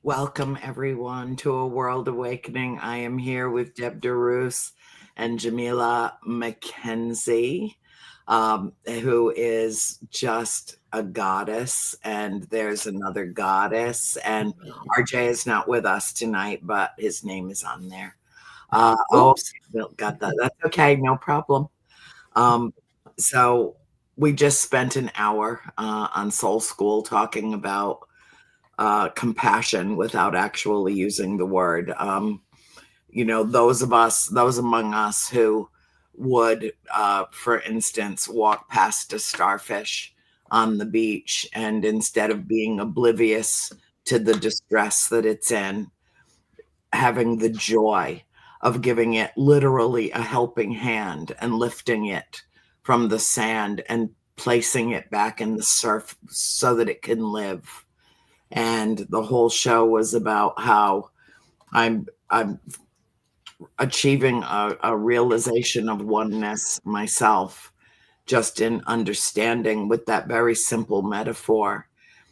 Welcome, everyone, to A World Awakening. I am here with Deb DeRoos and Jamila McKenzie, who is just a goddess. And there's another goddess. And RJ is not with us tonight, but his name is on there. Oops. Got that. That's okay. No problem. Um, so we just spent an hour on Soul School talking about compassion without actually using the word. Those among us who would, for instance, walk past a starfish on the beach and instead of being oblivious to the distress that it's in, having the joy of giving it literally a helping hand and lifting it from the sand and placing it back in the surf so that it can live. And the whole show was about how I'm achieving a realization of oneness myself, just in understanding with that very simple metaphor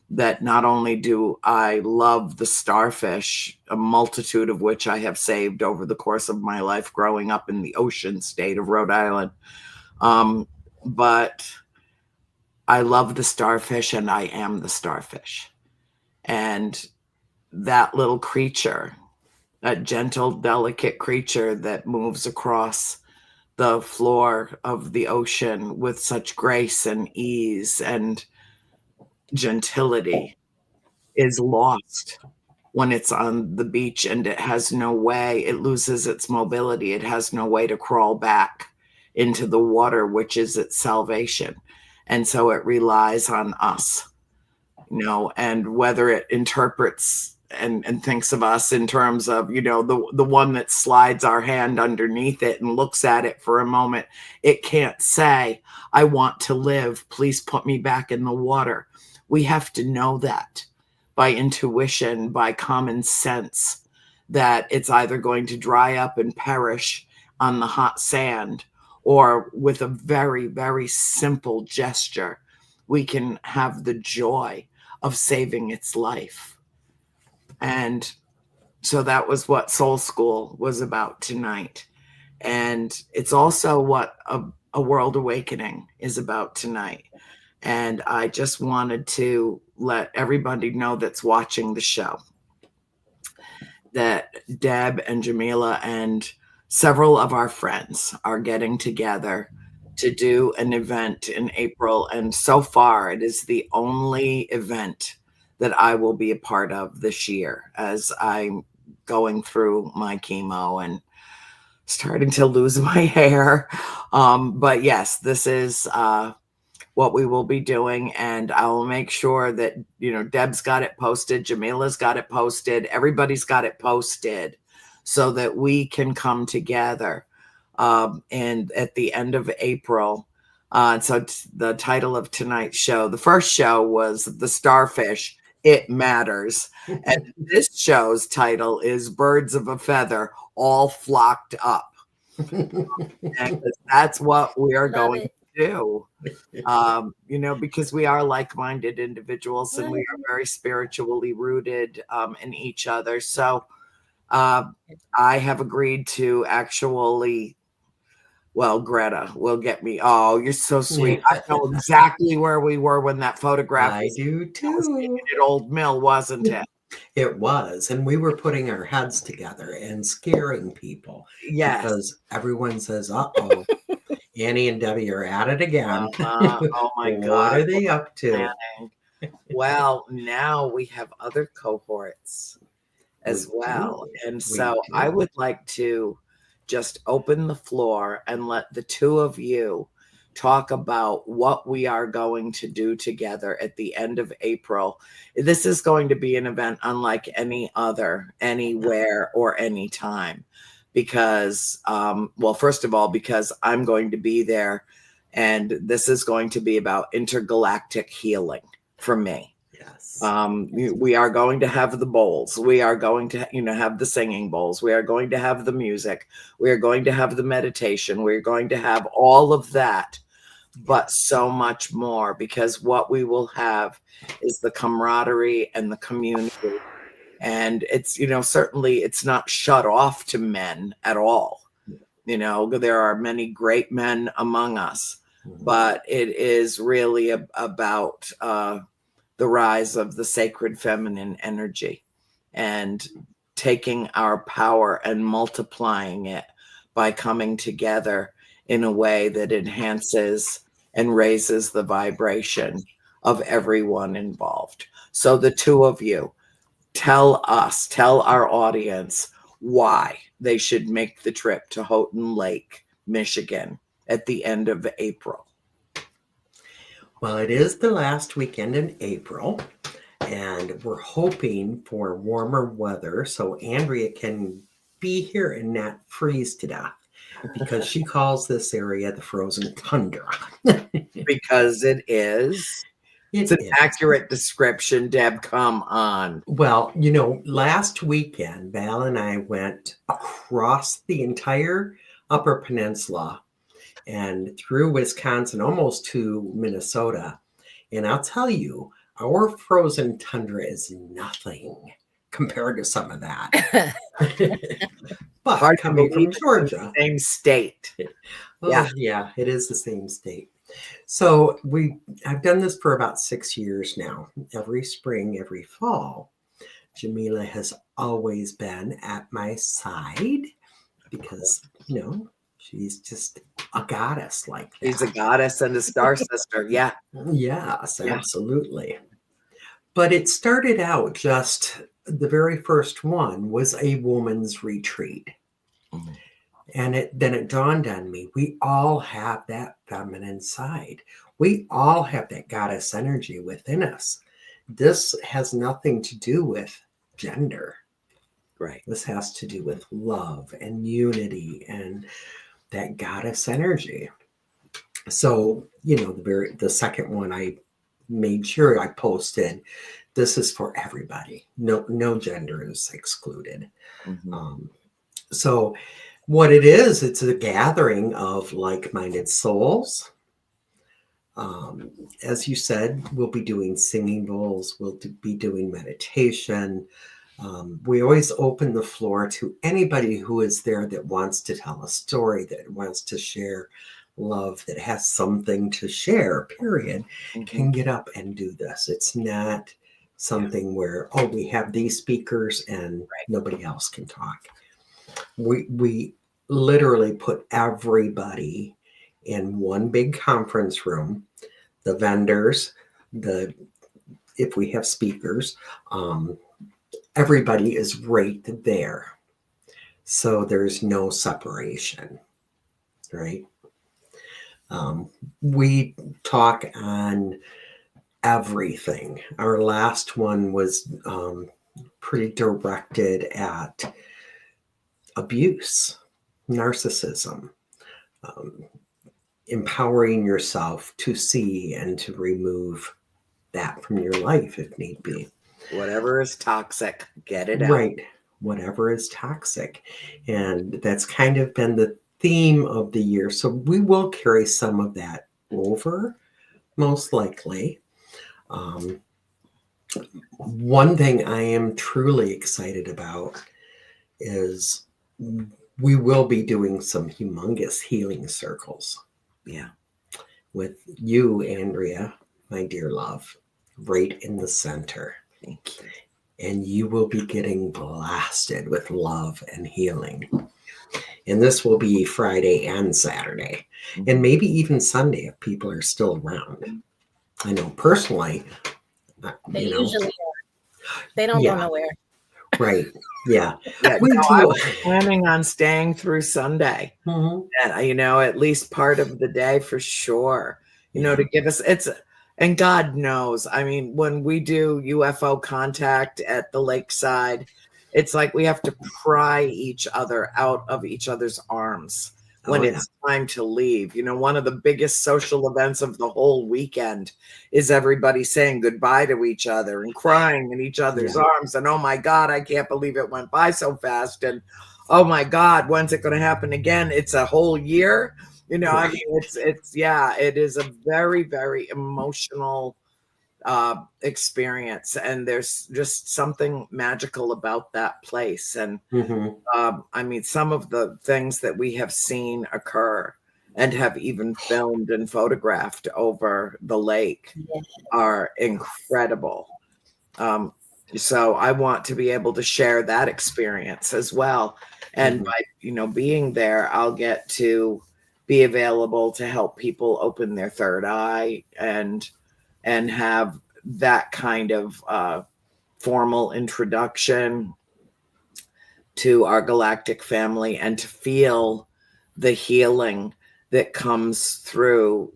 that not only do I love the starfish, a multitude of which I have saved over the course of my life growing up in the ocean state of Rhode Island, but I love the starfish and I am the starfish. And that little creature, that gentle, delicate creature that moves across the floor of the ocean with such grace and ease and gentility, is lost when it's on the beach and it has no way, it loses its mobility. It has no way to crawl back into the water, which is its salvation. And so it relies on us, and whether it interprets and thinks of us in terms of, the one that slides our hand underneath it and looks at it for a moment. It can't say, I want to live, please put me back in the water. We have to know that by intuition, by common sense, that it's either going to dry up and perish on the hot sand, or with a very, very simple gesture, we can have the joy of saving its life. And so that was what Soul School was about tonight. And it's also what a World Awakening is about tonight. And I just wanted to let everybody know that's watching the show that Deb and Jamila and several of our friends are getting together to do an event in April. And so far, it is the only event that I will be a part of this year as I'm going through my chemo and starting to lose my hair. But yes, this is what we will be doing. And I will make sure that, Deb's got it posted, Jamila's got it posted, everybody's got it posted so that we can come together. And at the end of April, the title of tonight's show, the first show was The Starfish, It Matters. And this show's title is Birds of a Feather, All Flocked Up. And that's what we are going to do. Because we are like-minded individuals and we are very spiritually rooted in each other. So I have agreed to actually, well, Greta will get me. Oh, you're so sweet. I know exactly where we were when that photograph I was do taken too. at Old Mill, wasn't it? It was. And we were putting our heads together and scaring people Yes. because everyone says, uh-oh, Annie and Debbie are at it again. Oh my What God. are they up to? Planning. Well, now we have other cohorts as well. And so I would like to just open the floor and let the two of you talk about what we are going to do together at the end of April. This is going to be an event unlike any other, anywhere or anytime. Because, well, first of all, because I'm going to be there, and this is going to be about intergalactic healing for me. Yes. We are going to have the bowls. We are going to, have the singing bowls. We are going to have the music. We are going to have the meditation. We're going to have all of that, but so much more, because what we will have is the camaraderie and the community And it's, certainly it's not shut off to men at all. There are many great men among us, but it is really about the rise of the sacred feminine energy and taking our power and multiplying it by coming together in a way that enhances and raises the vibration of everyone involved. So the two of you, tell our audience why they should make the trip to Houghton Lake, Michigan at the end of April. Well, it is the last weekend in April, and we're hoping for warmer weather so Andrea can be here and not freeze to death, because she calls this area the frozen tundra. Because it is. It's an accurate description, Deb. Come on. Well, last weekend, Val and I went across the entire Upper Peninsula and through Wisconsin, almost to Minnesota. And I'll tell you, our frozen tundra is nothing compared to some of that. But hard coming from Georgia. Same state. Yeah, it is the same state. So I've done this for about 6 years now. Every spring, every fall, Jamila has always been at my side because, she's just a goddess like that. She's a goddess and a star sister. Yeah. Yes, absolutely. But it started out just, the very first one was a woman's retreat. Mm-hmm. And then it dawned on me, we all have that feminine side. We all have that goddess energy within us. This has nothing to do with gender. Right. This has to do with love and unity and that goddess energy. So, the second one, I made sure I posted, this is for everybody. No gender is excluded. Mm-hmm. So what it is, it's a gathering of like-minded souls. As you said, we'll be doing singing bowls. We'll be doing meditation. We always open the floor to anybody who is there that wants to tell a story, that wants to share love, that has something to share, period, can get up and do this. It's not something where, we have these speakers and nobody else can talk. We literally put everybody in one big conference room, the vendors, if we have speakers, everybody is right there. So there's no separation, right? We talk on everything. Our last one was pretty directed at abuse, narcissism, empowering yourself to see and to remove that from your life if need be. Whatever is toxic, get it out. Right. Whatever is toxic. And that's kind of been the theme of the year. So we will carry some of that over, most likely. One thing I am truly excited about is we will be doing some humongous healing circles. Yeah. With you, Andrea, my dear love, right in the center. Thank you. And you will be getting blasted with love and healing. And this will be Friday and Saturday, and maybe even Sunday if people are still around. I know personally, they usually are. They don't go nowhere. Right. Yeah. I was planning on staying through Sunday. And, at least part of the day for sure, to give us, and God knows, I mean, when we do UFO contact at the lakeside, it's like we have to pry each other out of each other's arms when it's time to leave. One of the biggest social events of the whole weekend is everybody saying goodbye to each other and crying in each other's arms. And, oh my God, I can't believe it went by so fast. And, oh my God, when's it going to happen again? It's a whole year. I mean, it is a very, very emotional experience, and there's just something magical about that place. And I mean, some of the things that we have seen occur and have even filmed and photographed over the lake are incredible. So I want to be able to share that experience as well. And by, being there, I'll get to be available to help people open their third eye and have that kind of formal introduction to our galactic family, and to feel the healing that comes through.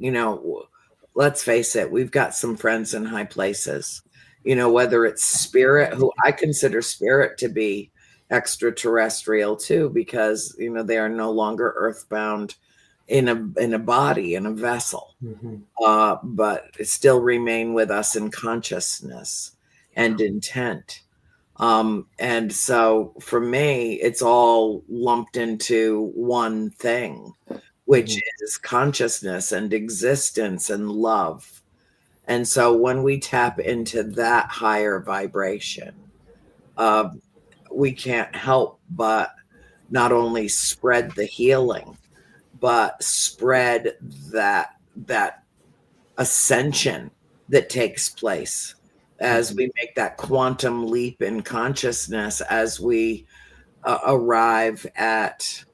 Let's face it, we've got some friends in high places, whether it's spirit, who I consider spirit to be extraterrestrial too, because they are no longer earthbound in a body, in a vessel, but still remain with us in consciousness and intent. And so for me, it's all lumped into one thing, which is consciousness and existence and love. And so when we tap into that higher vibration, we can't help but not only spread the healing, but spread that ascension that takes place as we make that quantum leap in consciousness, as we arrive at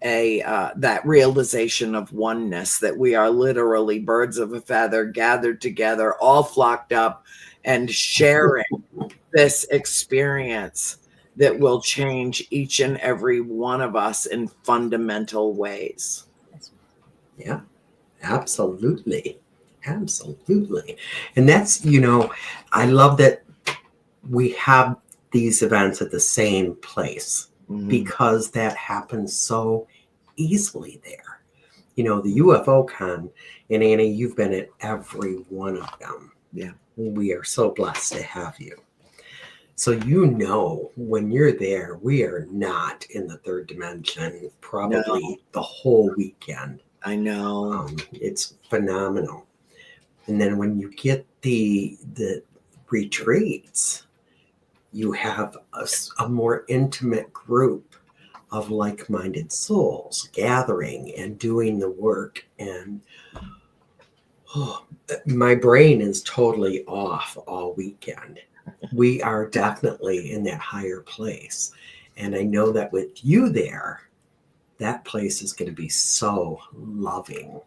that realization of oneness, that we are literally birds of a feather gathered together, all flocked up and sharing this experience that will change each and every one of us in fundamental ways. Yeah, absolutely. Absolutely. And that's, I love that we have these events at the same place, because that happens so easily there. The UFO con, and Annie, you've been at every one of them. Yeah. We are so blessed to have you. So, when you're there, we are not in the third dimension, probably the whole weekend. I know. It's phenomenal. And then when you get the retreats, you have a more intimate group of like-minded souls gathering and doing the work. And my brain is totally off all weekend. We are definitely in that higher place. And I know that with you there, that place is going to be so loving.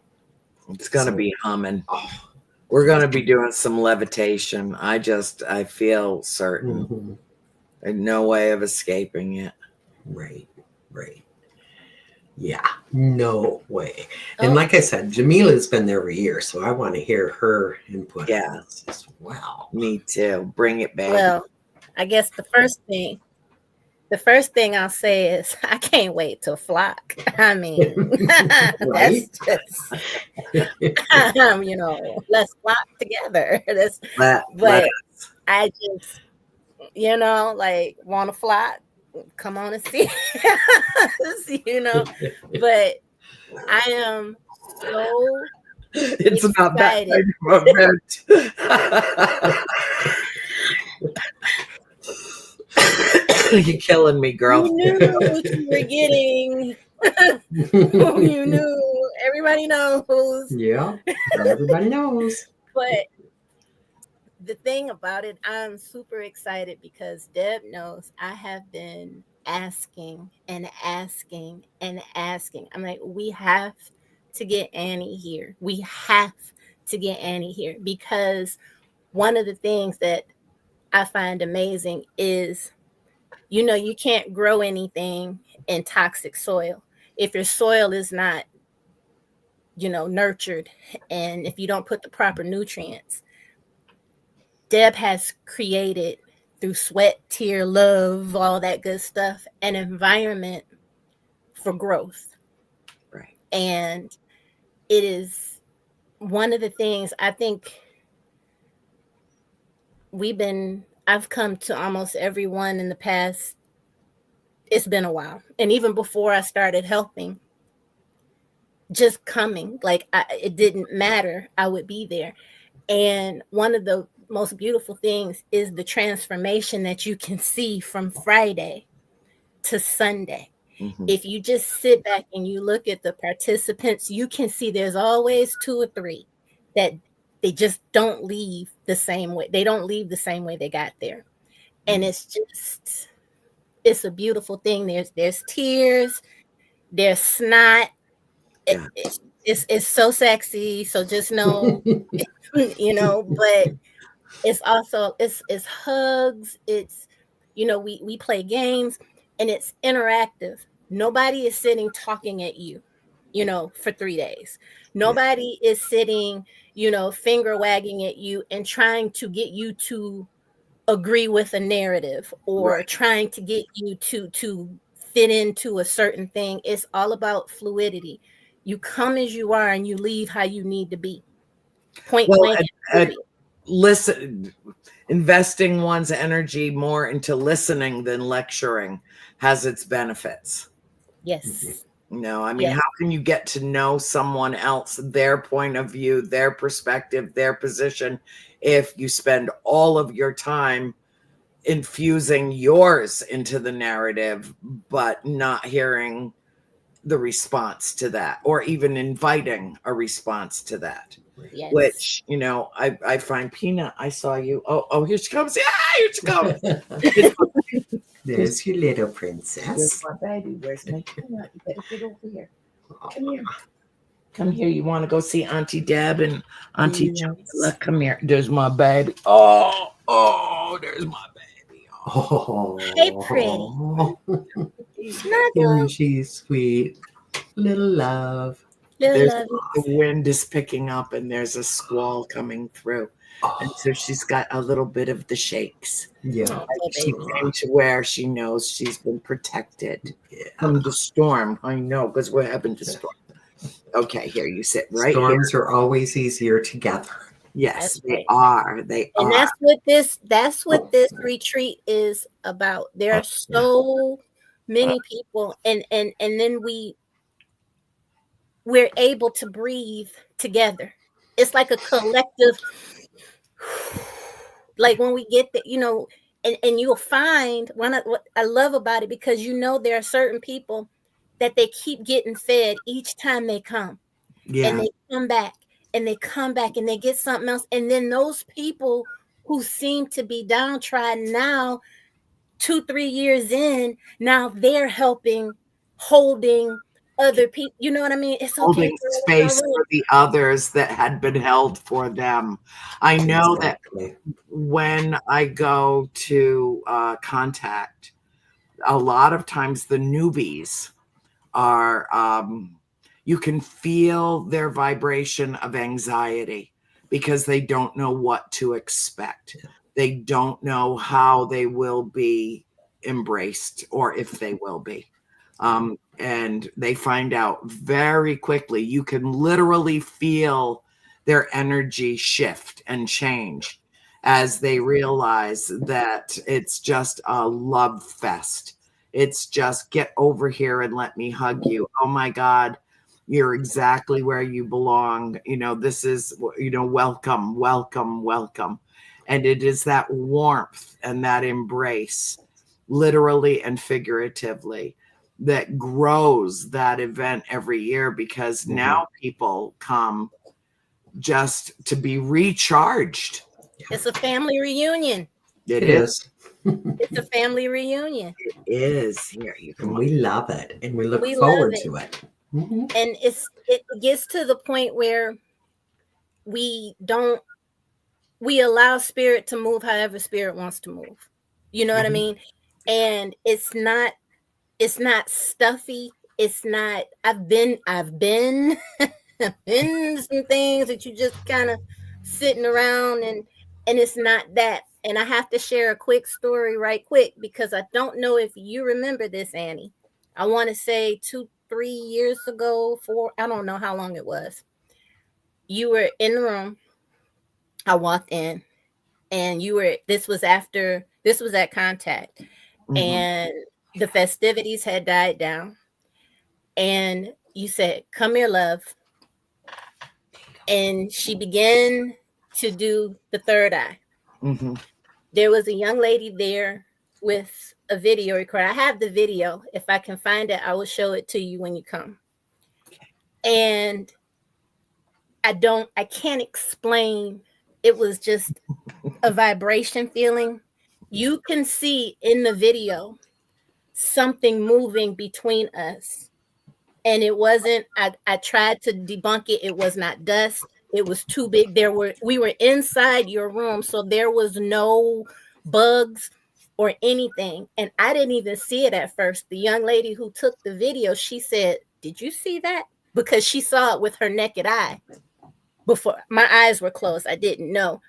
It's going to be humming. We're going to be doing some levitation. I feel certain. There's no way of escaping it. Right. Yeah, no way. And like I said, Jamila's been there every year, so I want to hear her input. Yeah. As well. Me too. Bring it back. Well, I guess the first thing I'll say is I can't wait to flock. I mean, right? That's just, let's flock together. But I just, want to flock. Come on and see, but I am so it's excited. not that kind of event. You're killing me, girl. You knew what you were getting. You knew. Everybody knows. Yeah, everybody knows. But the thing about it, I'm super excited because Deb knows I have been asking and asking and asking. I'm like, we have to get Annie here. We have to get Annie here, because one of the things that I find amazing is, you can't grow anything in toxic soil. If your soil is not, nurtured, and if you don't put the proper nutrients. Deb has created, through sweat, tear, love, all that good stuff, an environment for growth. Right. And it is one of the things I think I've come to almost everyone in the past. It's been a while. And even before I started helping, just coming, it didn't matter. I would be there. And one of the most beautiful things is the transformation that you can see from Friday to Sunday. Mhm. If you just sit back and you look at the participants, you can see there's always two or three that they just don't leave the same way. They don't leave the same way they got there. And it's a beautiful thing. There's tears, there's snot. Yeah. It's so sexy. So just know, but it's also it's hugs, it's we play games and it's interactive. Nobody is sitting talking at you, for 3 days. Yeah. Nobody is sitting, finger wagging at you and trying to get you to agree with a narrative or Right. trying to get you to fit into a certain thing. It's all about fluidity. You come as you are and you leave how you need to be. Point Well, blank, and period. listen, investing one's energy more into listening than lecturing has its benefits. Yes. I mean, Yes. how can you get to know someone else, their point of view, their perspective, their position, if you spend all of your time infusing yours into the narrative, but not hearing the response to that, or even inviting a response to that? Yes. Which, I find Peanut, I saw you. Oh, here she comes. Yeah, here she comes. Here's There's your little Where's princess. my baby? Where's my Peanut? You better get over here. Come here. Come here. You want to go see Auntie Deb and Auntie Yes. Jamila? Come here. There's my baby. Oh, there's my baby. Hey, pretty. Oh, Snuggle. isn't she sweet? Little love. Little There's lovey. the wind is picking up and there's a squall coming through. And Oh, so she's got a little bit of the shakes. yeah. Oh, poor She baby. came to where she knows she's been protected Yeah. from the storm. I know, because we're having the storm. Okay, here, you sit right here. Storms are always easier together. Yes, That's they right. are. They And are. that's what Oh, this sorry. retreat is about. There Oh, are yeah. so many people, and then we're able to breathe together. It's like a collective, like when we get the, and you'll find what I love about it, because there are certain people that they keep getting fed each time they come, and Yeah. they come back and they come back and they get something else, and then those people who seem to be downtrodden now, 2-3 years in, now they're helping, holding other people. You know what I mean? It's okay, Holding girl, it's all space right. for the others that had been held for them. I know that Exactly. when I go to contact, a lot of times the newbies are, you can feel their vibration of anxiety because they don't know what to expect. They don't know how they will be embraced or if they will be. And they find out very quickly. You can literally feel their energy shift and change as they realize that it's just a love fest. It's just get over here and let me hug you. Oh my God, you're exactly where you belong. This is, welcome, welcome, welcome. And it is that warmth and that embrace, literally and figuratively, that grows that event every year, because now people come just to be recharged. It's a family reunion. It It is. is. It's a family reunion. It is. Here, you come And on. we love it. And we look We love forward it. to it. Mhm. And it gets to the point where we don't we allow spirit to move however spirit wants to move. You know what I Mhm. mean? And it's not stuffy. It's not I've been in some things that you just kind of sitting around, and it's not that. And I have to share a quick story right quick, because I don't know if you remember this, Annie. I want to say 2-3 years ago, I don't know how long it was. You were in the room. I walked in, and this was at Contact, Mhm. and the festivities had died down, and you said, "Come here, love." And she began to do the third eye. Mm-hmm. There was a young lady there with a video recorder. I have the video. If I can find it, I will show it to you when you come. And I can't explain. It was just a vibration feeling. You can see in the video something moving between us. And it wasn't, I tried to debunk it. It was not dust. It was too big. We were inside your room, so there was no bugs or anything. And I didn't even see it at first. The young lady who took the video, she said, "Did you see that?" Because she saw it with her naked eye. Before my eyes were closed, I didn't know.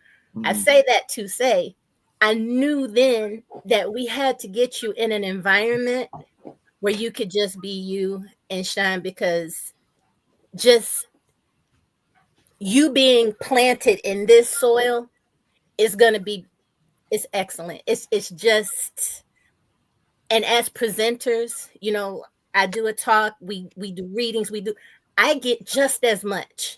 I say that to say, I knew then that we had to get you in an environment where you could just be you and shine, because just you being planted in this soil is going to be, it's excellent. It's just, and as presenters, I do a talk, we do readings, I get just as much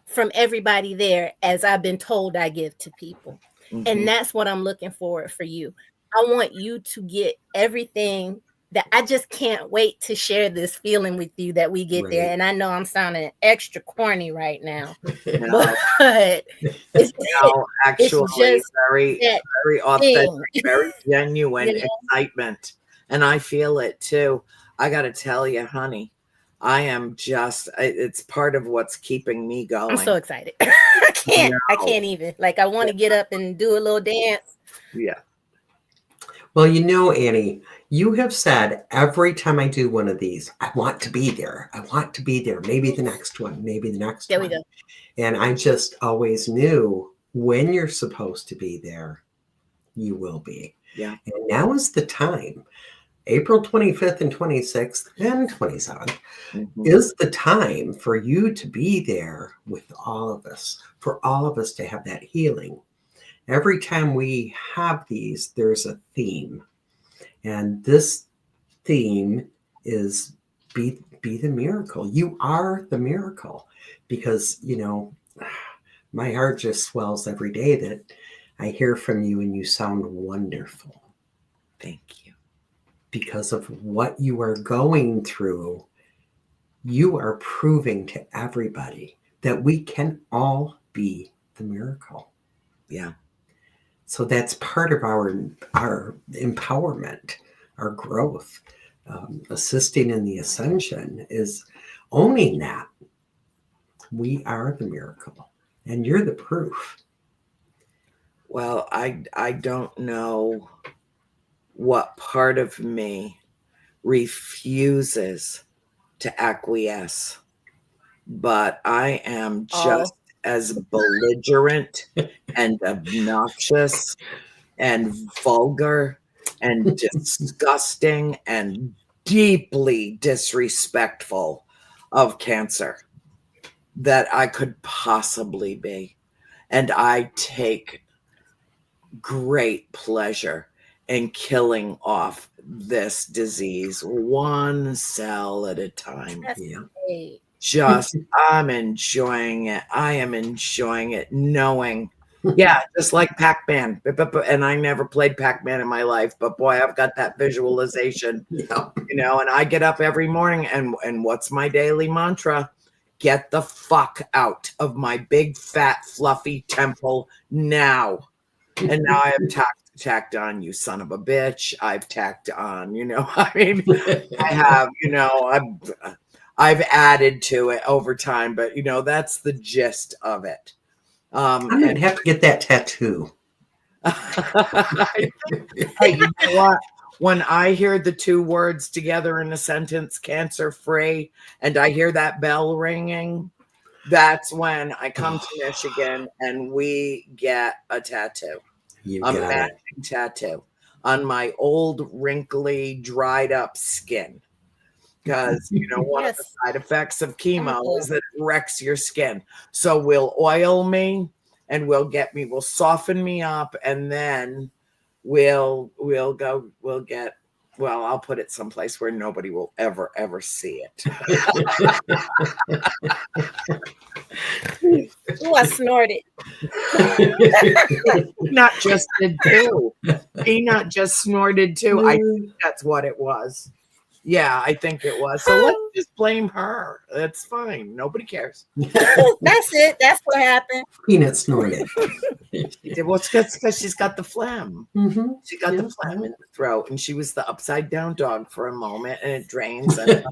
from everybody there as I've been told I give to people. Mm-hmm. And that's what I'm looking for you. I want you to get everything that I just can't wait to share this feeling with you that we get there. And I know I'm sounding extra corny right now, No. but it's actually just very authentic, very genuine excitement. And I feel it too. I got to tell you, honey, I am just, it's part of what's keeping me going. I'm so excited. I can't even. Like, I want to get up and do a little dance. Yeah. Well, Annie, you have said every time I do one of these, I want to be there. I want to be there. Maybe the next one, maybe the next there one. We go. And I just always knew when you're supposed to be there, you will be. Yeah. And now is the time. April 25th and 26th and 27th is the time for you to be there with all of us, for all of us to have that healing. Every time we have these, there's a theme. And this theme is be the miracle. You are the miracle. Because, my heart just swells every day that I hear from you and you sound wonderful. Thank you. Because of what you are going through, you are proving to everybody that we can all be the miracle. Yeah. So that's part of our empowerment, our growth. Assisting in the ascension is owning that. We are the miracle, and you're the proof. Well, I don't know what part of me refuses to acquiesce, but I am just as belligerent and obnoxious and vulgar and disgusting and deeply disrespectful of cancer that I could possibly be. And I take great pleasure in killing off this disease one cell at a time. Just, I'm enjoying it. I am enjoying it, knowing, just like Pac-Man. And I never played Pac-Man in my life, but boy, I've got that visualization, and I get up every morning and what's my daily mantra? Get the fuck out of my big, fat, fluffy temple now. And now I have tacked on, you son of a bitch. I've tacked on, I have, I've added to it over time, but that's the gist of it. I'm going to have to get that tattoo. Hey, you know what? When I hear the two words together in a sentence, cancer-free, and I hear that bell ringing, that's when I come to Michigan and we get a tattoo. A matching tattoo on my old, wrinkly, dried up skin. Because, one of the side effects of chemo is that it wrecks your skin. So we'll oil me and we'll soften me up, and then I'll put it someplace where nobody will ever see it. Ooh, I snorted. Peanut just did too. Peanut just snorted too. I think that's what it was. Yeah, I think it was. So let's just blame her. That's fine. Nobody cares. That's it. That's what happened. Peanut snorted. Well, it's because she's got the phlegm. Mhm. She got the phlegm in the throat, and she was the upside down dog for a moment, and it drains. And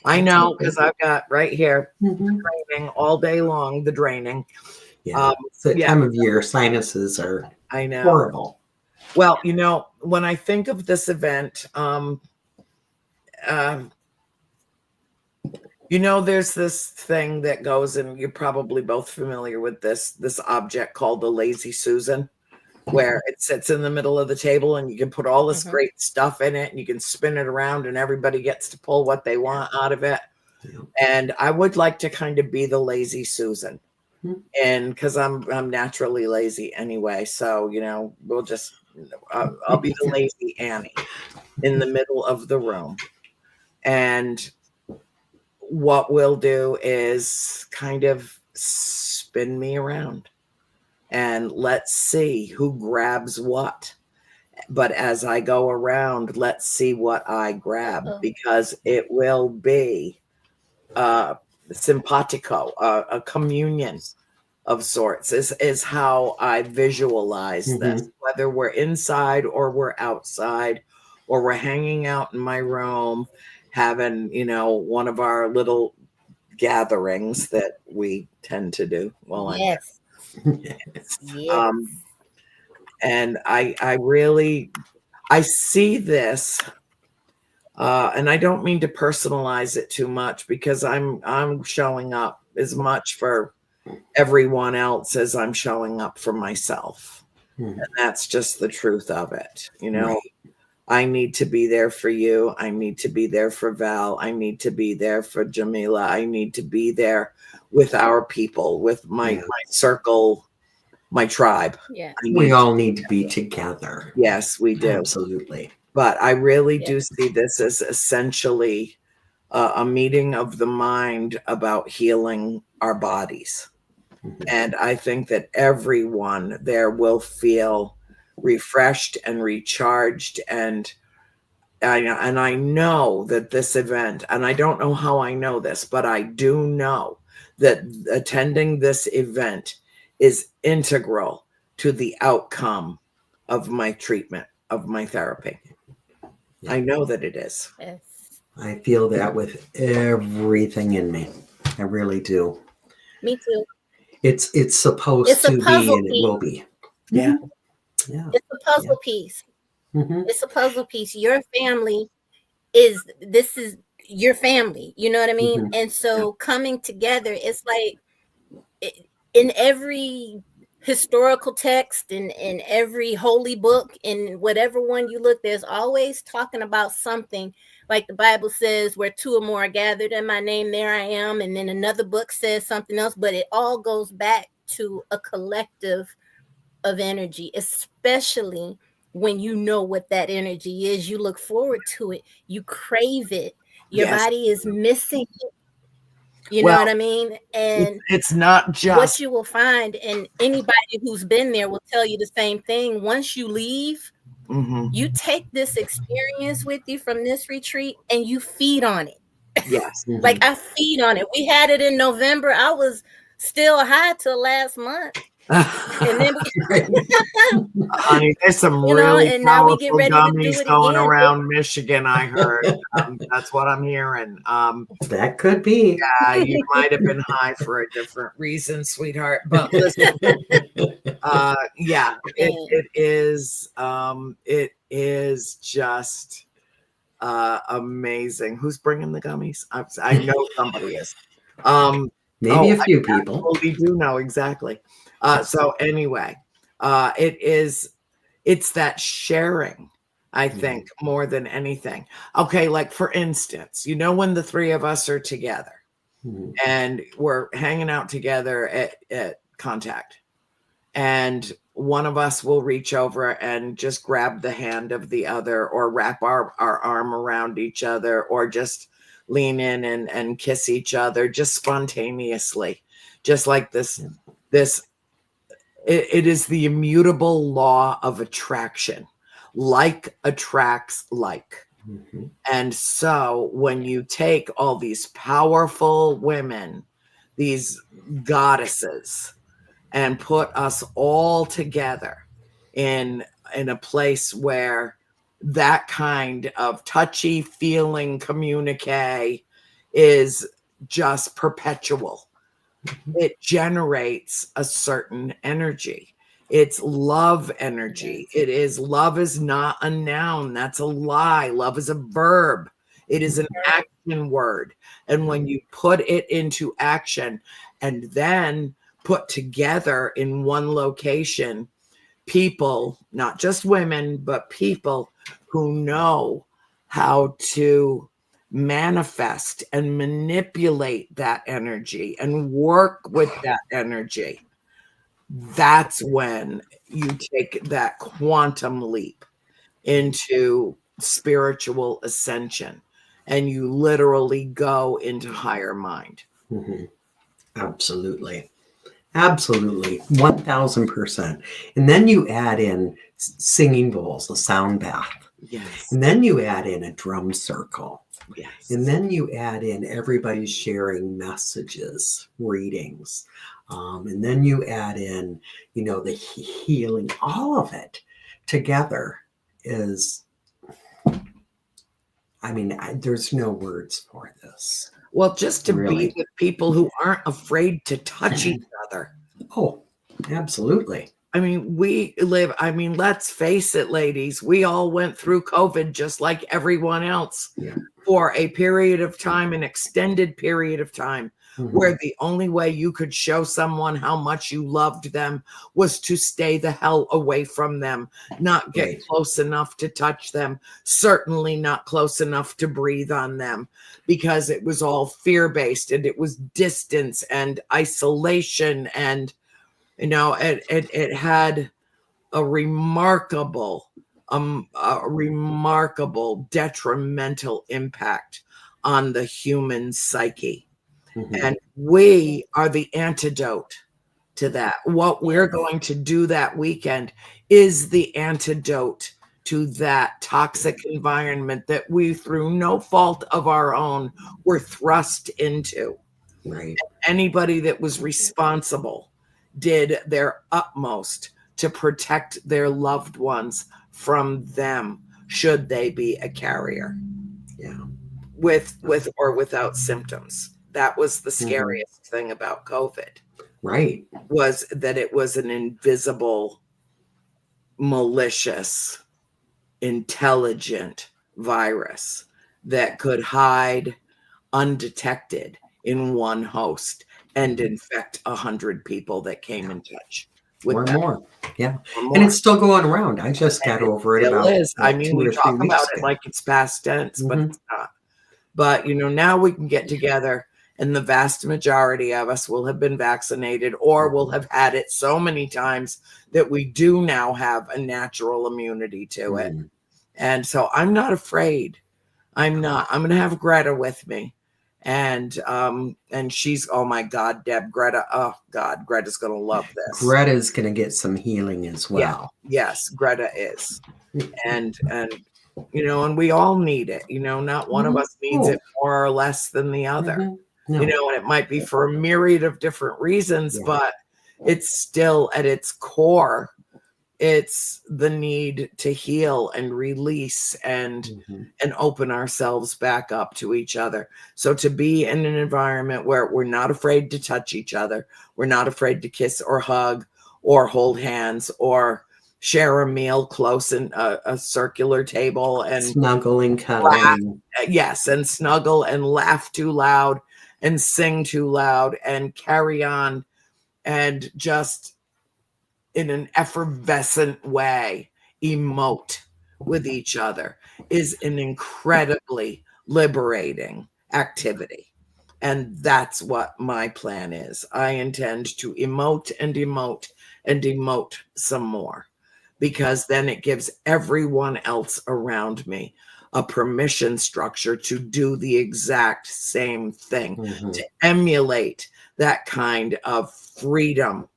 I know because I've got right here draining all day long. The draining. Yeah, it's that time of year. Sinuses are I know. horrible. Well, when I think of this event, there's this thing that goes, and you're probably both familiar with this object called the Lazy Susan, where it sits in the middle of the table and you can put all this great stuff in it and you can spin it around and everybody gets to pull what they want out of it. Yeah. And I would like to kind of be the Lazy Susan. And because I'm naturally lazy anyway, so we'll just I'll be the lazy Annie in the middle of the room, and what we'll do is kind of spin me around, and let's see who grabs what. But as I go around, let's see what I grab, because it will be simpatico, a communion of sorts is how I visualize this, whether we're inside or we're outside or we're hanging out in my room having, one of our little gatherings that we tend to do. Well, yes. And I really, I see this, and I don't mean to personalize it too much, because I'm showing up as much for everyone else as I'm showing up for myself. And that's just the truth of it. Right. I need to be there for you. I need to be there for Val. I need to be there for Jamila. I need to be there with our people, with my circle, my tribe. Yeah. We all need to be together. Yes, we do. Absolutely. But I really do see this as essentially a meeting of the mind about healing our bodies. And I think that everyone there will feel refreshed and recharged. And I know that this event, and I don't know how I know this, but I do know that attending this event is integral to the outcome of my treatment, of my therapy. Yeah. I know that it is. Yes. I feel that with everything in me. I really do. Me too. It's supposed to be, and it will be. Yeah. Yeah. It's a puzzle piece. It's a puzzle piece. Your family is your family. You know what I mean? And so coming together, it's like in every historical text, in every holy book, in whatever one you look, there's always talking about something. Like the Bible says, where two or more are gathered in my name, there I am. And then another book says something else, but it all goes back to a collective of energy, especially when you know what that energy is. You look forward to it. You crave it. Your body is missing it. You know what I mean? And it's not just what you will find, and anybody who's been there will tell you the same thing. Once you leave, you take this experience with you from this retreat and you feed on it. Yes. Like I feed on it. We had it in November. I was still high till last month. And then honey, there's some really and now we get ready to do gummies it going again. around Michigan, I heard. That's what I'm hearing. That could be. Yeah, you might have been high for a different reason, sweetheart. But listen, it is just amazing. Who's bringing the gummies? I know somebody is. Maybe a few people. Well, we do know exactly. So anyway, it's that sharing, I think, more than anything. Okay, like for instance, when the three of us are together and we're hanging out together at Contact, and one of us will reach over and just grab the hand of the other, or wrap our arm around each other, or just lean in and kiss each other just spontaneously. just like this it is the immutable law of attraction. Like attracts like. Mhm. And so when you take all these powerful women, these goddesses, and put us all together in a place where that kind of touchy feeling communique is just perpetual, it generates a certain energy. It's love energy. It is love is not a noun. That's a lie. Love is a verb. It is an action word. And when you put it into action and then put together in one location people, not just women, but people who know how to manifest and manipulate that energy and work with that energy, that's when you take that quantum leap into spiritual ascension and you literally go into higher mind. Mhm. Absolutely. Absolutely. 1000%. And then you add in singing bowls, a sound bath. Yes. And then you add in a drum circle. Yes. And then you add in everybody sharing messages, readings. And then you add in, the healing, all of it together is, there's no words for this. Well, just to Really. be with people who aren't afraid to touch each other. Oh, absolutely. Let's face it, ladies, we all went through COVID just like everyone else Yeah. for a period of time, an extended period of time, where the only way you could show someone how much you loved them was to stay the hell away from them, not get close enough to touch them, certainly not close enough to breathe on them, because it was all fear-based and it was distance and isolation, and it had a remarkable detrimental impact on the human psyche. And we are the antidote to that. What we're going to do that weekend is the antidote to that toxic environment that we, through no fault of our own, were thrust into. Right. Anybody that was responsible did their utmost to protect their loved ones from them, should they be a carrier. Yeah. With or without symptoms. That was the scariest thing about COVID. Right. Was that it was an invisible, malicious, intelligent virus that could hide undetected in one host and infect 100 people that came in touch with Or that. more. Yeah. Or more. And it's still going around. I just got over it about is. 2 we or 3 talk weeks about ago. it like it's past tense, but it's not. But now we can get together, and the vast majority of us will have been vaccinated or will have had it so many times that we do now have a natural immunity to it. And so I'm not afraid. I'm not. I'm going to have Greta with me. And she's, oh my God, Deb, Greta. Oh God, Greta's going to love this. Greta's going to get some healing as well. Yeah, yes, Greta is. And and we all need it. Not one of us needs it more or less than the other. No. And it might be for a myriad of different reasons, but it's still at its core, it's the need to heal and release and open ourselves back up to each other. So to be in an environment where we're not afraid to touch each other, we're not afraid to kiss or hug or hold hands or share a meal close in a circular table and snuggle and cuddle. Yes, and snuggle and laugh too loud and sing too loud and carry on and just in an effervescent way emote with each other is an incredibly liberating activity. And that's what my plan is. I intend to emote and emote and emote some more, because then it gives everyone else around me a permission structure to do the exact same thing, Mm-hmm. to emulate that kind of freedom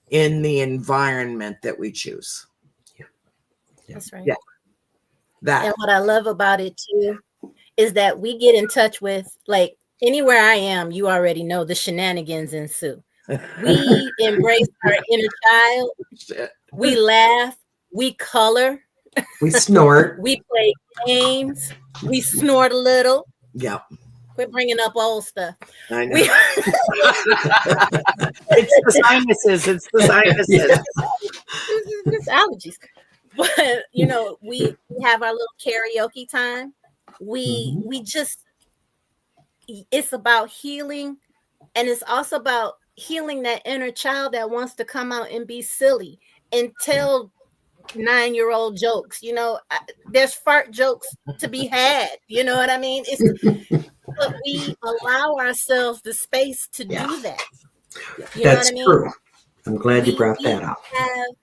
in the environment that we choose. That's right. Yeah. That. And what I love about it too is that we get in touch with, like, anywhere I am, you already know the shenanigans ensue. We embrace our inner child. Shit. We laugh. We color. We snort. We play games. We snort a little. Yeah. Quit bringing up old stuff. I know. We, It's the sinuses. It's the sinuses. it's allergies. But you know, we have our little karaoke time. We just, it's about healing, and it's also about healing that inner child that wants to come out and be silly and tell 9-year-old jokes. You know, there's fart jokes to be had. You know what I mean? It's but we allow ourselves the space to do that. You know what That's I mean? true. I'm glad you brought that up. Have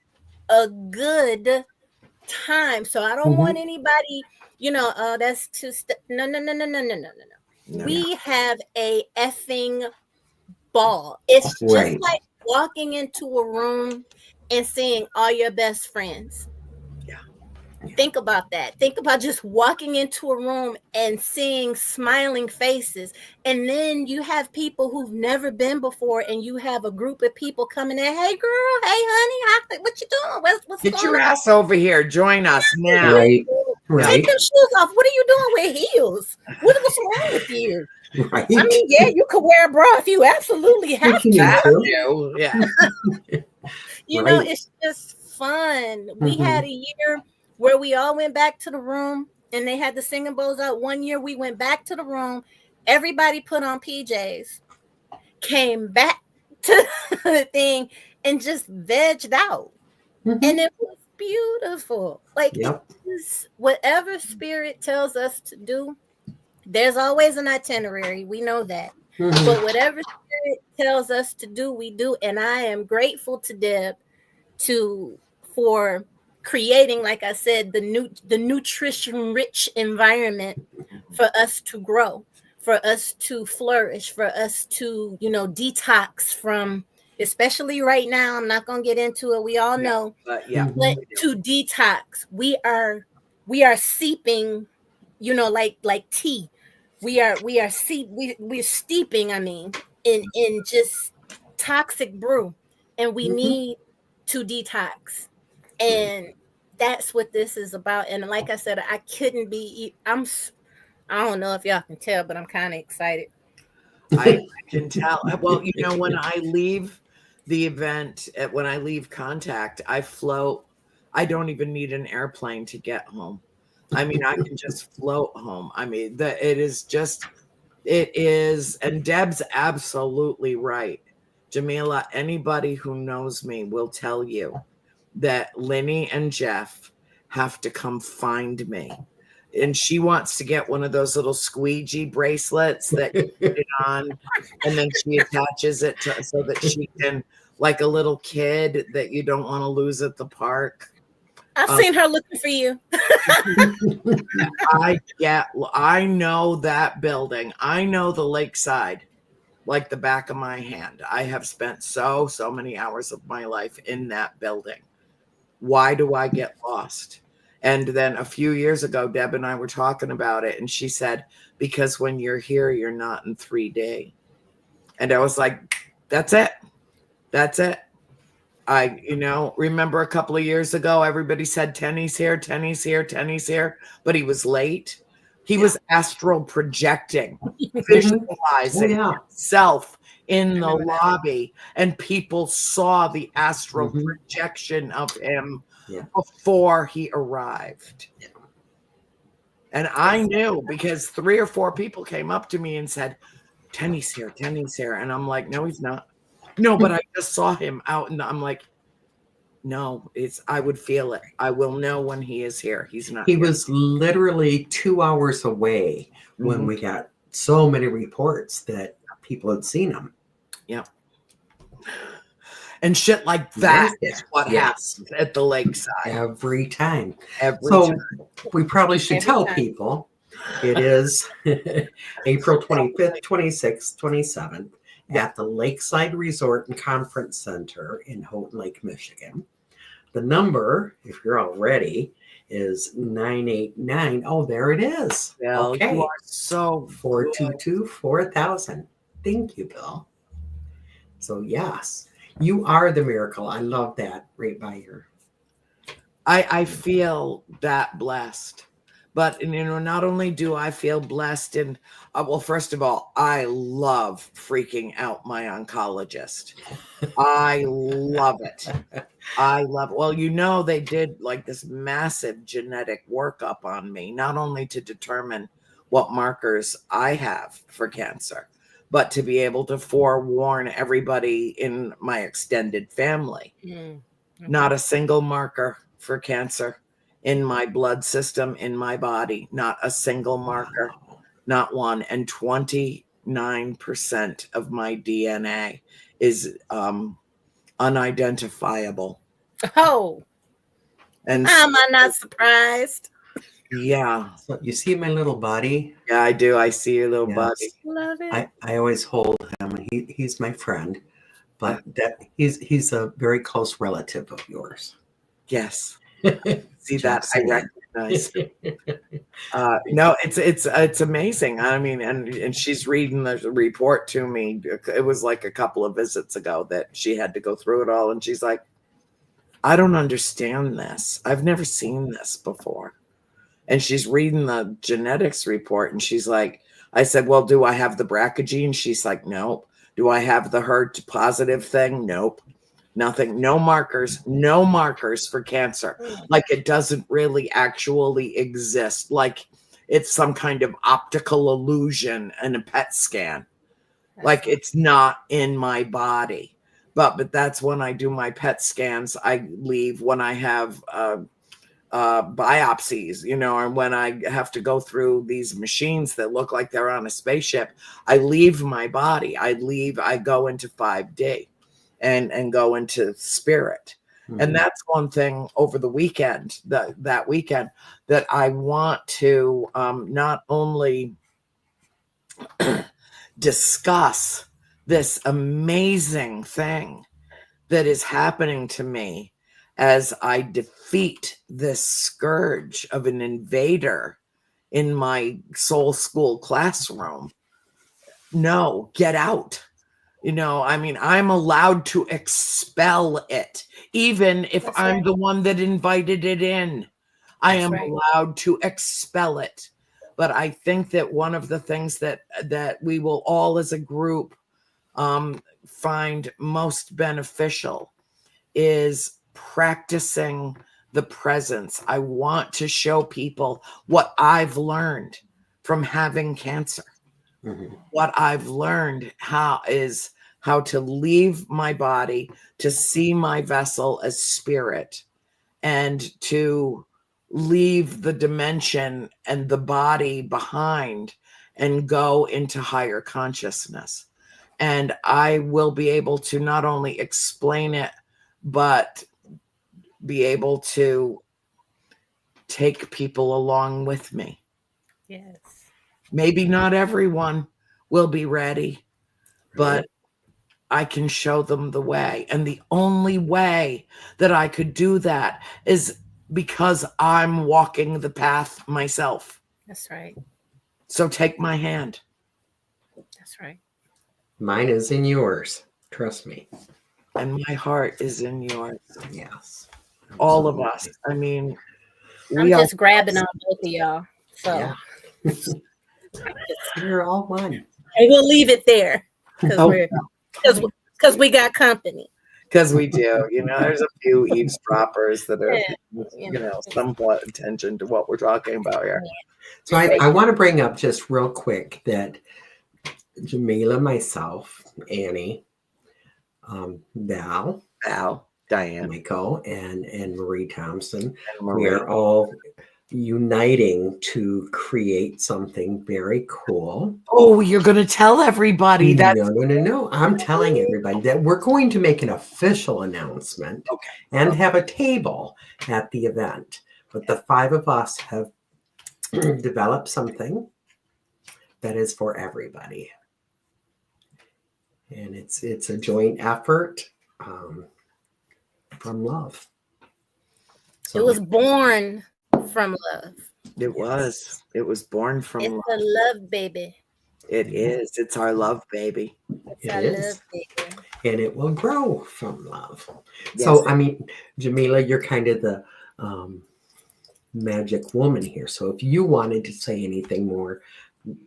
a good time. So I don't want anybody, you know, that's too no. We have a effing ball. It's just like walking into a room and seeing all your best friends. Think about that. Think about just walking into a room and seeing smiling faces. And then you have people who've never been before, and you have a group of people coming in. Hey, girl. Hey, honey. What you doing? What's Get going your on? ass over here. Join us now. Right. Take them shoes off. What are you doing with heels? What's wrong with you? Right. I mean, yeah, you could wear a bra if you absolutely have to. Yeah. You know, it's just fun. We had a year where we all went back to the room and they had the singing bowls out. One year we went back to the room. Everybody put on PJs, came back to the thing and just vegged out. And it was beautiful. Like, it is whatever spirit tells us to do. There's always an itinerary. We know that. But whatever spirit tells us to do, we do. And I am grateful to Deb for creating, like I said, the nutrition rich environment for us to grow, for us to flourish, for us to, you know, detox from, especially right now. I'm not going to get into it. We all know, but to detox, we are seeping, you know, like tea. We're steeping, I mean, in just toxic brew, and we need to detox. And that's what this is about. And like I said, I don't know if y'all can tell, but I'm kind of excited. I can tell. Well, you know, when I leave the event, when I leave Contact, I float. I don't even need an airplane to get home. I mean, I can just float home. I mean, it is, and Deb's absolutely right. Jamila, anybody who knows me will tell you that Linny and Jeff have to come find me. And she wants to get one of those little squeegee bracelets that you put it on, and then she attaches it so that she can, like a little kid that you don't want to lose at the park. I've seen her looking for you. I know that building. I know the lakeside like the back of my hand. I have spent so many hours of my life in that building. Why do I get lost? And then a few years ago, Deb and I were talking about it, and she said, because when you're here, you're not in 3D. And I was like, that's it. That's it. I, remember a couple of years ago, everybody said Tenny's here, Tenny's here, Tenny's here, but he was late. He was astral projecting, visualizing himself in the lobby, and people saw the astral projection of him before he arrived. And I knew, because 3 or 4 people came up to me and said, Tenny's here, Tenny's here. And I'm like, no, he's not. No, but I just saw him out, and I'm like, no, I would feel it. I will know when he is here. He's not. He was literally 2 hours away when we got so many reports that people had seen him. Yeah. And shit like that is what happens at the lakeside. Every time. Every time. We probably should Every tell time. people it is April 25th, 26th, 27th at the Lakeside Resort and Conference Center in Houghton Lake, Michigan. The number, if you're all ready, is 989. Oh, there it is. Bill, you Okay. are so 422-4000. Thank you, Bill. So, yes, you are the miracle. I love that right by your. I feel that blessed. But not only do I feel blessed, and well, first of all, I love freaking out my oncologist. I love it. I love it. Well, they did like this massive genetic workup on me, not only to determine what markers I have for cancer, but to be able to forewarn everybody in my extended family. Not a single marker for cancer in my blood system, in my body, not a single marker, not one. And 29% of my DNA is unidentifiable. Oh, And am I not surprised? yeah. So you see my little buddy? Yeah, I do. I see your little Yes. buddy. Love it. I always hold him. He's my friend, but that he's a very close relative of yours. Yes. See that? Just I saying. recognize. No, it's amazing. I mean, and she's reading the report to me. It was like a couple of visits ago that she had to go through it all, and she's like, I don't understand this. I've never seen this before. And she's reading the genetics report, and she's like, I said, well, do I have the BRCA gene? She's like, nope. Do I have the HER2 positive thing? Nope. Nothing. No markers for cancer. Like it doesn't really actually exist. Like it's some kind of optical illusion in a PET scan. Like it's not in my body. But that's when I do my PET scans. I leave when I have biopsies, and when I have to go through these machines that look like they're on a spaceship, I leave my body. I go into 5D and go into spirit. Mm-hmm. And that's one thing over the weekend, that weekend, that I want to not only discuss this amazing thing that is happening to me as I defeat this scourge of an invader in my soul school classroom. No, get out. I'm allowed to expel it, even if That's I'm right. the one that invited it in. I am right. allowed to expel it. But I think that one of the things that we will all as a group find most beneficial is practicing the presence. I want to show people what I've learned from having cancer. Mm-hmm. What I've learned how to leave my body, to see my vessel as spirit, and to leave the dimension and the body behind and go into higher consciousness. And I will be able to not only explain it, but be able to take people along with me. Yes. Maybe not everyone will be ready, but I can show them the way. And the only way that I could do that is because I'm walking the path myself. That's right. So take my hand. That's right. Mine is in yours. Trust me. And my heart is in yours. Yes. All of us. I mean, I'm just grabbing on both of y'all. So yeah. You're all one. And we'll leave it there because we got company. Because we do. There's a few eavesdroppers that are somewhat attention to what we're talking about here. So I want to bring up just real quick that Jamila, myself, Annie, Val, Diane, Michael, and Marie Thompson, we are all uniting to create something very cool. Oh, you're going to tell everybody that? No. I'm telling everybody that we're going to make an official announcement and have a table at the event. But the five of us have developed something that is for everybody. And it's a joint effort from love. It was born from love. It was. It was born from It's love. a love baby. It is. It's our love baby. It's our love baby. And it will grow from love. Yes. So, I mean, Jamila, you're kind of the magic woman here. So if you wanted to say anything more,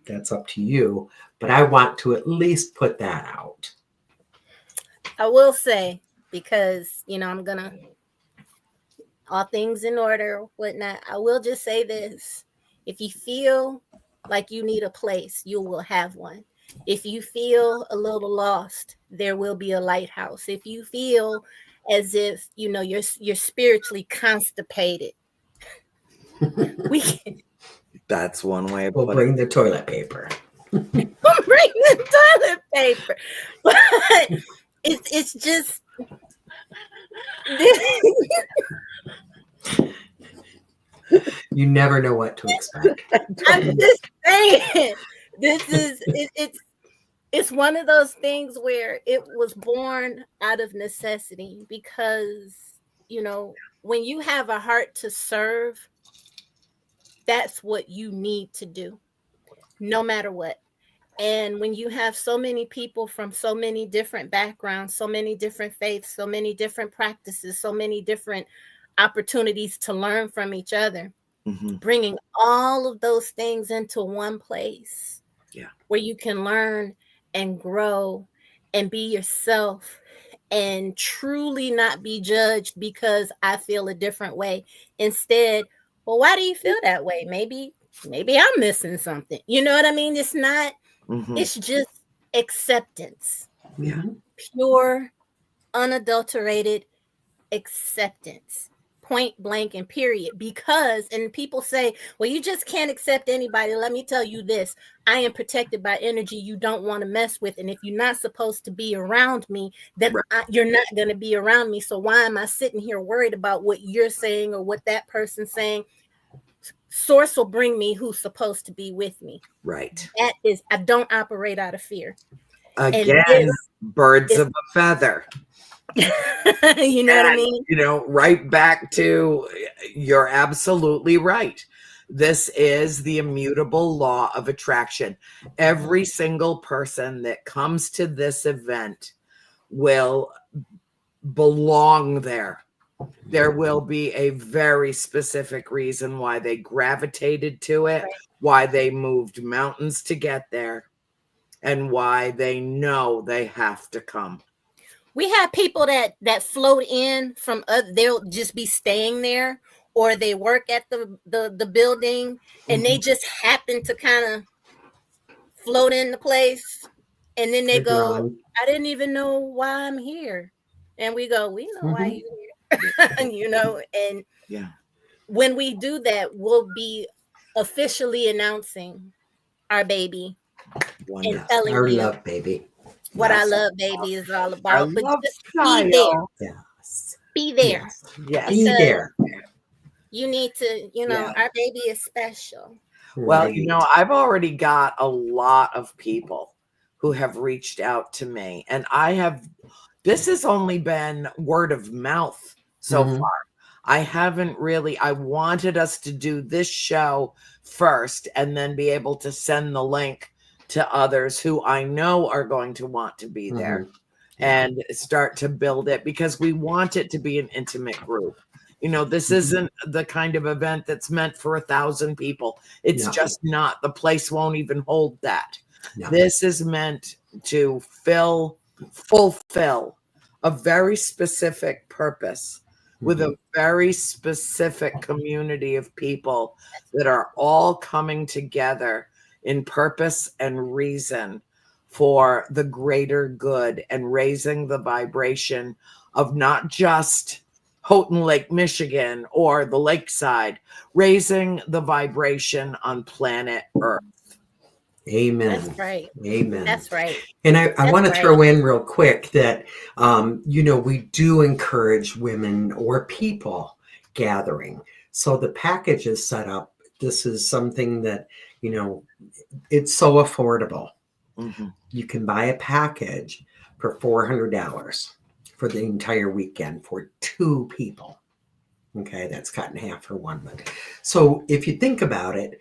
that's up to you. But I want to at least put that out. I will say, because, I'm going to, all things in order, whatnot. I will just say this. If you feel like you need a place, you will have one. If you feel a little lost, there will be a lighthouse. If you feel as if, you're spiritually constipated, we can. That's one way of We'll putting bring the toilet paper. Bring the toilet paper. But it's just... You never know what to expect. I'm just saying, it's one of those things where it was born out of necessity, because when you have a heart to serve, that's what you need to do, no matter what. And when you have so many people from so many different backgrounds, so many different faiths, so many different practices, so many different opportunities to learn from each other, bringing all of those things into one place, where you can learn and grow and be yourself and truly not be judged because I feel a different way. Instead, well, why do you feel that way? Maybe I'm missing something. You know what I mean? It's not, it's just acceptance. Yeah. Pure, unadulterated acceptance. Point blank and period. Because, and people say, well, you just can't accept anybody. Let me tell you this. I am protected by energy you don't want to mess with. And if you're not supposed to be around me, then you're not going to be around me. So why am I sitting here worried about what you're saying or what that person's saying? Source will bring me who's supposed to be with me. Right. That is, I don't operate out of fear. Again, birds of a feather. You know what I mean? Right back to, you're absolutely right. This is the immutable law of attraction. Every single person that comes to this event will belong there. There will be a very specific reason why they gravitated to it, why they moved mountains to get there, and why they know they have to come. We have people that float in from they'll just be staying there, or they work at the building and they just happen to kind of float in the place, and then they go, I didn't even know why I'm here. And we go, we know why you're here. And when we do that, we'll be officially announcing our baby and telling our you love baby. What our love baby is all about. Our but love just style. be there. Yes. Be there. Yes. Be there. You need to, our baby is special. Well, I've already got a lot of people who have reached out to me, and this has only been word of mouth so far. I wanted us to do this show first and then be able to send the link to others who I know are going to want to be there and start to build it, because we want it to be an intimate group. This isn't the kind of event that's meant for 1,000 people. It's just not. The place won't even hold that. No. This is meant to fulfill a very specific purpose with a very specific community of people that are all coming together in purpose and reason for the greater good, and raising the vibration of not just Houghton Lake, Michigan, or the lakeside, raising the vibration on planet Earth. Amen. That's right. Amen. That's right. And I want to throw in real quick that, we do encourage women or people gathering. So the package is set up. This is something that, you know, it's so affordable. Mm-hmm. You can buy a package for $400 for the entire weekend for 2 people. Okay, that's cut in half for one. But so if you think about it,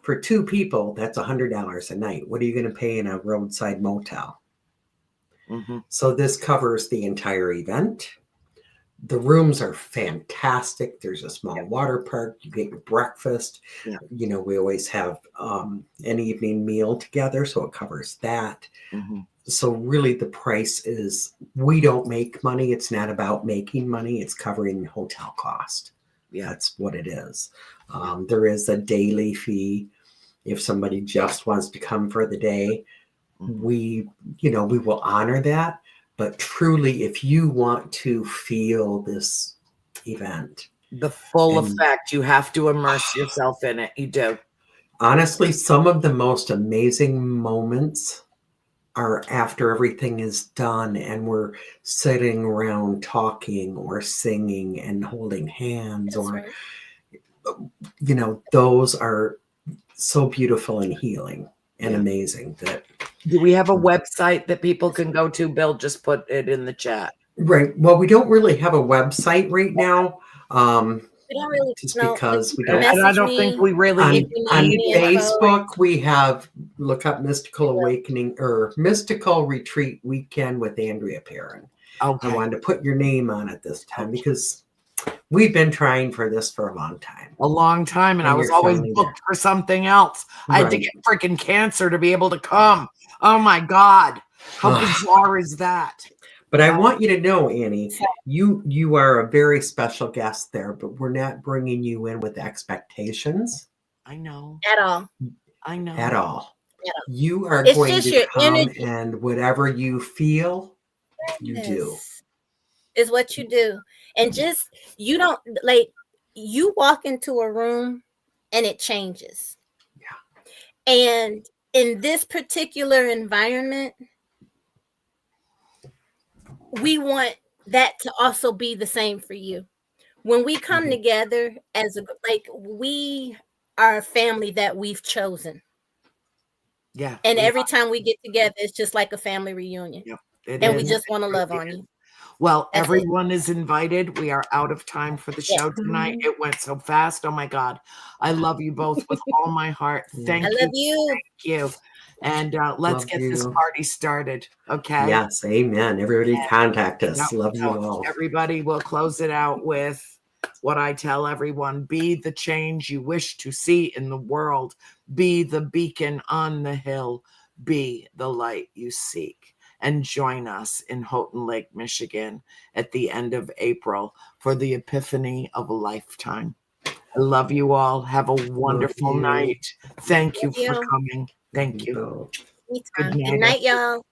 for 2 people, that's $100 a night. What are you going to pay in a roadside motel? Mm-hmm. So this covers the entire event. The rooms are fantastic. There's a small water park. You get your breakfast. Yeah. You know, we always have an evening meal together, so it covers that. Mm-hmm. So really the price is, we don't make money. It's not about making money. It's covering hotel cost. Yeah. That's what it is. There is a daily fee if somebody just wants to come for the day. Mm-hmm. We will honor that. But truly, if you want to feel this event, The full and effect, you have to immerse yourself in it. You do. honestly, some of the most amazing moments are after everything is done and we're sitting around talking or singing and holding hands, That's or right. you know, those are so beautiful and healing and Yeah. amazing. That Do we have a website that people can go to? Bill just put it in the chat. right. Well, we don't really have a website right now. We don't really Just know. because we And don't. I Message don't think me we really if On, you on need any info. Facebook, we have, look up Mystical Awakening or Mystical Retreat Weekend with Andrea Perrin. Okay. I wanted to put your name on it this time because we've been trying for this for a long time. A long time, and I was you're always finally booked for something else. I had to Right. get freaking cancer to be able to come. Oh my God. How bizarre is that? But I want you to know, Annie, you are a very special guest there, but we're not bringing you in with expectations I know. At all. I know. at all. At all. You are It's going just to your come, energy. and whatever you feel, you do. Yes. Is what you do. And just, you don't, like, you walk into a room and it changes. Yeah. And in this particular environment, we want that to also be the same for you. When we come Mhm. together as a, like, we are a family that we've chosen. Yeah. And every time we get together, it's just like a family reunion. Yeah, it And we is. just want to It love really on is. you. Well, That's it. everyone is invited. We are out of time for the Yeah. show tonight. It went so fast. Oh my God. I love you both with all my heart. Thank I you. love you. Thank you. And let's Love get this you. party started. Okay. Yes, amen. Everybody contact us. Yep. Love you So all. everybody will close it out with what I tell everyone: be the change you wish to see in the world, be the beacon on the hill, be the light you seek. And join us in Houghton Lake, Michigan at the end of April for the epiphany of a lifetime. I love you all. Have a wonderful you. night. Thank you Love you. for coming. Thank you. Both. Anytime. Good Good night. night, y'all.